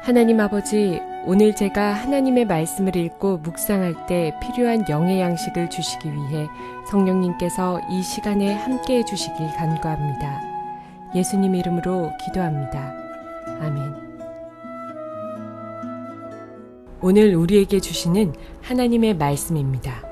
하나님 아버지, 오늘 제가 하나님의 말씀을 읽고 묵상할 때 필요한 영의 양식을 주시기 위해 성령님께서 이 시간에 함께해 주시길 간구합니다. 예수님 이름으로 기도합니다. 아멘. 오늘 우리에게 주시는 하나님의 말씀입니다.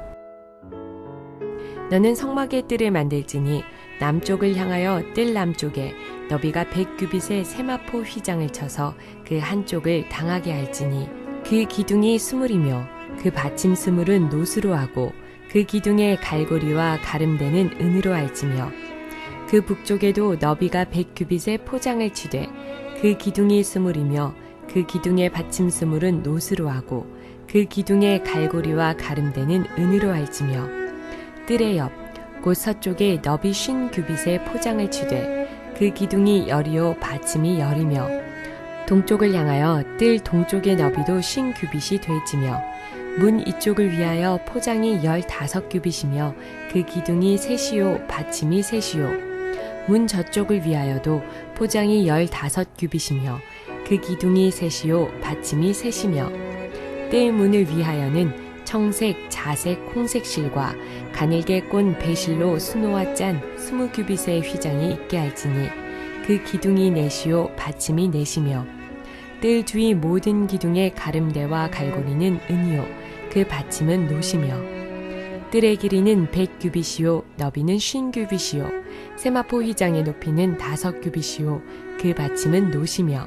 너는 성막의 뜰을 만들지니 남쪽을 향하여 뜰 남쪽에 너비가 100규빗의 세마포 휘장을 쳐서 그 한쪽을 당하게 할지니 그 기둥이 수물이며 그 받침 수물은 노수로 하고 그 기둥의 갈고리와 가름대는 은으로 할지며 그 북쪽에도 너비가 100규빗의 포장을 치되 그 기둥이 수물이며 그 기둥의 받침 수물은 노수로 하고 그 기둥의 갈고리와 가름대는 은으로 할지며 뜰의 옆 곧 서쪽에 너비 50규빗의 포장을 치되 그 기둥이 열이요 받침이 열이며 동쪽을 향하여 뜰 동쪽의 너비도 50규빗이 될지며 문 이쪽을 위하여 포장이 15규빗이며 그 기둥이 셋이요 받침이 셋이요 문 저쪽을 위하여도 포장이 15규빗이며 그 기둥이 셋이요 받침이 셋이며 뜰 문을 위하여는 청색, 자색, 홍색 실과 가늘게 꼰 배실로 수노와 짠 20규빗의 휘장이 있게 할지니 그 기둥이 넷이요 받침이 넷이며 뜰 주위 모든 기둥의 가름대와 갈고리는 은이요 그 받침은 노시며 뜰의 길이는 100규빗이요 너비는 50규빗이요 세마포 휘장의 높이는 5규빗이요 그 받침은 노시며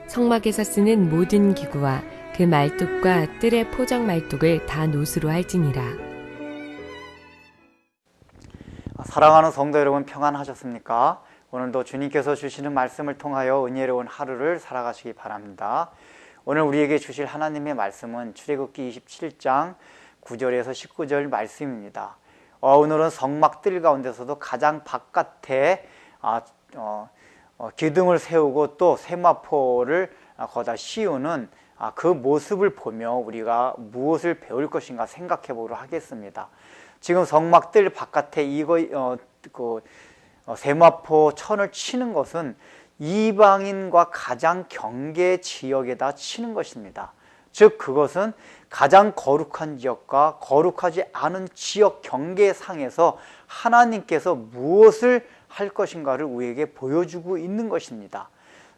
성막에서 쓰는 모든 기구와 그 말뚝과 뜰의 포장 말뚝을 다 노수로 할지니라. 사랑하는 성도 여러분, 평안하셨습니까? 오늘도 주님께서 주시는 말씀을 통하여 은혜로운 하루를 살아가시기 바랍니다. 오늘 우리에게 주실 하나님의 말씀은 출애굽기 27장 9절에서 19절 말씀입니다. 오늘은 성막 뜰 가운데서도 가장 바깥에 기둥을 세우고 또 세마포를 거기다 씌우는 그 모습을 보며 우리가 무엇을 배울 것인가 생각해 보도록 하겠습니다. 지금 성막 뜰 바깥에 세마포 천을 치는 것은 이방인과 가장 경계 지역에다 치는 것입니다. 즉 그것은 가장 거룩한 지역과 거룩하지 않은 지역 경계상에서 하나님께서 무엇을 할 것인가를 우리에게 보여주고 있는 것입니다.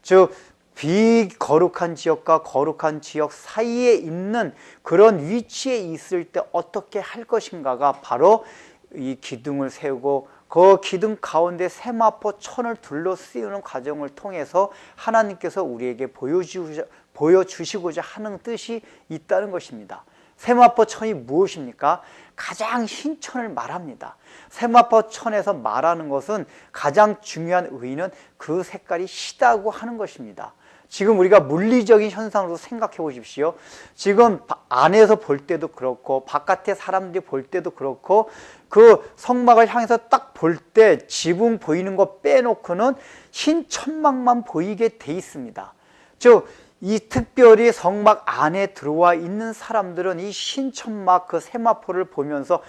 즉 비거룩한 지역과 거룩한 지역 사이에 있는 그런 위치에 있을 때 어떻게 할 것인가가 바로 이 기둥을 세우고 그 기둥 가운데 세마포 천을 둘러 씌우는 과정을 통해서 하나님께서 우리에게 보여주시고자 하는 뜻이 있다는 것입니다. 세마포 천이 무엇입니까? 가장 흰 천을 말합니다. 세마포 천에서 말하는 것은 가장 중요한 의의는 그 색깔이 희다고 하는 것입니다. 지금 우리가 물리적인 현상으로 생각해 보십시오. 지금 안에서 볼 때도 그렇고 바깥에 사람들이 볼 때도 그렇고 그 성막을 향해서 딱 볼 때 지붕 보이는 거 빼놓고는 흰 천막만 보이게 돼 있습니다. 즉 이 특별히 성막 안에 들어와 있는 사람들은 이 흰 천막 그 세마포를 보면서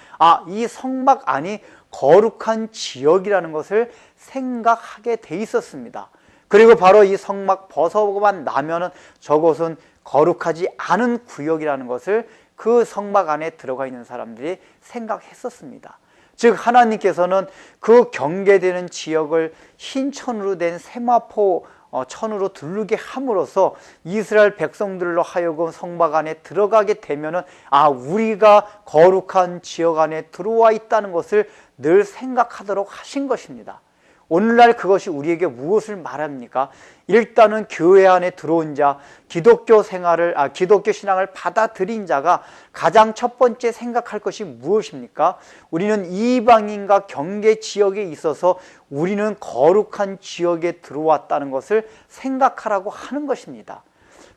이 성막 안이 거룩한 지역이라는 것을 생각하게 돼 있었습니다. 그리고 바로 이 성막 벗어고만 나면은 저곳은 거룩하지 않은 구역이라는 것을 그 성막 안에 들어가 있는 사람들이 생각했었습니다. 즉 하나님께서는 그 경계되는 지역을 흰 천으로 된 세마포 천으로 두르게 함으로써 이스라엘 백성들로 하여금 성막 안에 들어가게 되면은 우리가 거룩한 지역 안에 들어와 있다는 것을 늘 생각하도록 하신 것입니다. 오늘날 그것이 우리에게 무엇을 말합니까? 일단은 교회 안에 들어온 자, 기독교 신앙을 받아들인 자가 가장 첫 번째 생각할 것이 무엇입니까? 우리는 이방인과 경계 지역에 있어서 우리는 거룩한 지역에 들어왔다는 것을 생각하라고 하는 것입니다.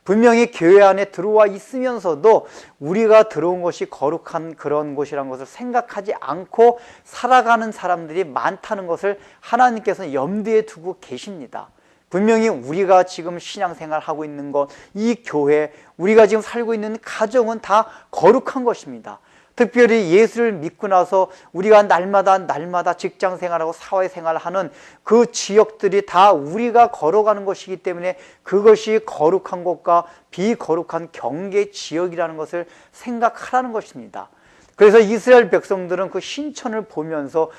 분명히 교회 안에 들어와 있으면서도 우리가 들어온 것이 거룩한 그런 곳이라는 것을 생각하지 않고 살아가는 사람들이 많다는 것을 하나님께서는 염두에 두고 계십니다. 분명히 우리가 지금 신앙생활하고 있는 것, 이 교회, 우리가 지금 살고 있는 가정은 다 거룩한 것입니다. 특별히 예수를 믿고 나서 우리가 날마다 직장 생활하고 사회 생활하는 그 지역들이 다 우리가 걸어가는 것이기 때문에 그것이 거룩한 곳과 비거룩한 경계 지역이라는 것을 생각하라는 것입니다. 그래서 이스라엘 백성들은 그 신천을 보면서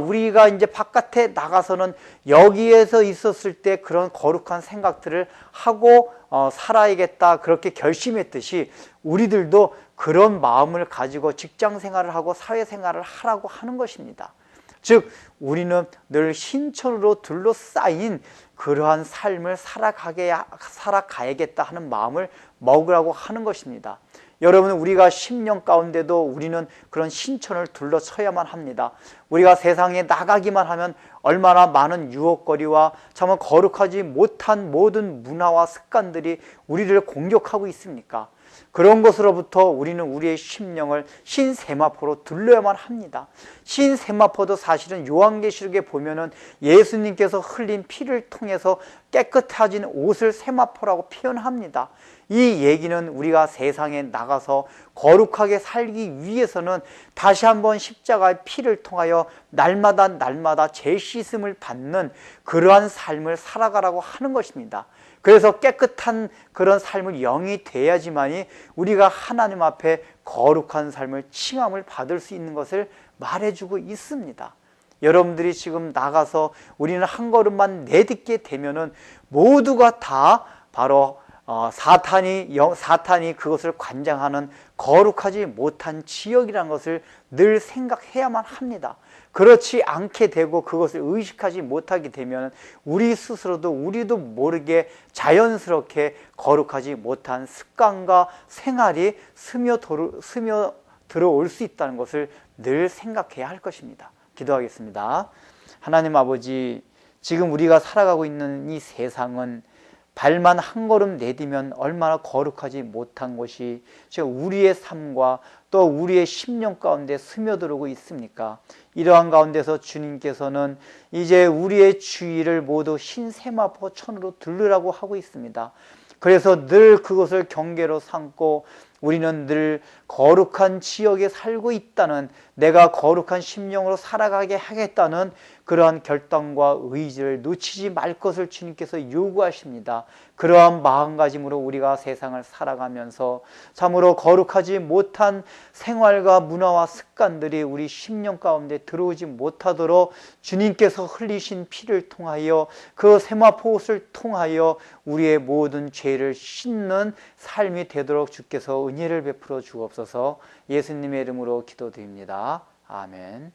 우리가 이제 바깥에 나가서는 여기에서 있었을 때 그런 거룩한 생각들을 하고 살아야겠다, 그렇게 결심했듯이 우리들도 그런 마음을 가지고 직장 생활을 하고 사회 생활을 하라고 하는 것입니다. 즉 우리는 늘 신천으로 둘러싸인 그러한 삶을 살아가야겠다 하는 마음을 먹으라고 하는 것입니다. 여러분, 우리가 10년 가운데도 우리는 그런 신천을 둘러쳐야만 합니다. 우리가 세상에 나가기만 하면 얼마나 많은 유혹거리와 참 거룩하지 못한 모든 문화와 습관들이 우리를 공격하고 있습니까? 그런 것으로부터 우리는 우리의 심령을 신세마포로 둘러야만 합니다. 신세마포도 사실은 요한계시록에 보면은 예수님께서 흘린 피를 통해서 깨끗해진 옷을 세마포라고 표현합니다. 이 얘기는 우리가 세상에 나가서 거룩하게 살기 위해서는 다시 한번 십자가의 피를 통하여 날마다 죄 씻음을 받는 그러한 삶을 살아가라고 하는 것입니다. 그래서 깨끗한 그런 삶을 영이 돼야지만이 우리가 하나님 앞에 거룩한 삶을 칭함을 받을 수 있는 것을 말해주고 있습니다. 여러분들이 지금 나가서 우리는 한 걸음만 내딛게 되면은 모두가 다 바로 사탄이 그것을 관장하는 거룩하지 못한 지역이라는 것을 늘 생각해야만 합니다. 그렇지 않게 되고 그것을 의식하지 못하게 되면 우리 스스로도 우리도 모르게 자연스럽게 거룩하지 못한 습관과 생활이 스며 들어올 수 있다는 것을 늘 생각해야 할 것입니다. 기도하겠습니다. 하나님 아버지, 지금 우리가 살아가고 있는 이 세상은 발만 한 걸음 내디면 얼마나 거룩하지 못한 것이 지금 우리의 삶과 또 우리의 심령 가운데 스며들어오고 있습니까? 이러한 가운데서 주님께서는 이제 우리의 주위를 모두 신세마포 천으로 둘르라고 하고 있습니다. 그래서 늘 그것을 경계로 삼고 우리는 늘 거룩한 지역에 살고 있다는, 내가 거룩한 심령으로 살아가게 하겠다는 그러한 결단과 의지를 놓치지 말 것을 주님께서 요구하십니다. 그러한 마음가짐으로 우리가 세상을 살아가면서 참으로 거룩하지 못한 생활과 문화와 습관들이 우리 심령 가운데 들어오지 못하도록 주님께서 흘리신 피를 통하여 그 세마포 옷을 통하여 우리의 모든 죄를 씻는 삶이 되도록 주께서 은혜를 베풀어 주옵소서. 예수님의 이름으로 기도드립니다. 아멘.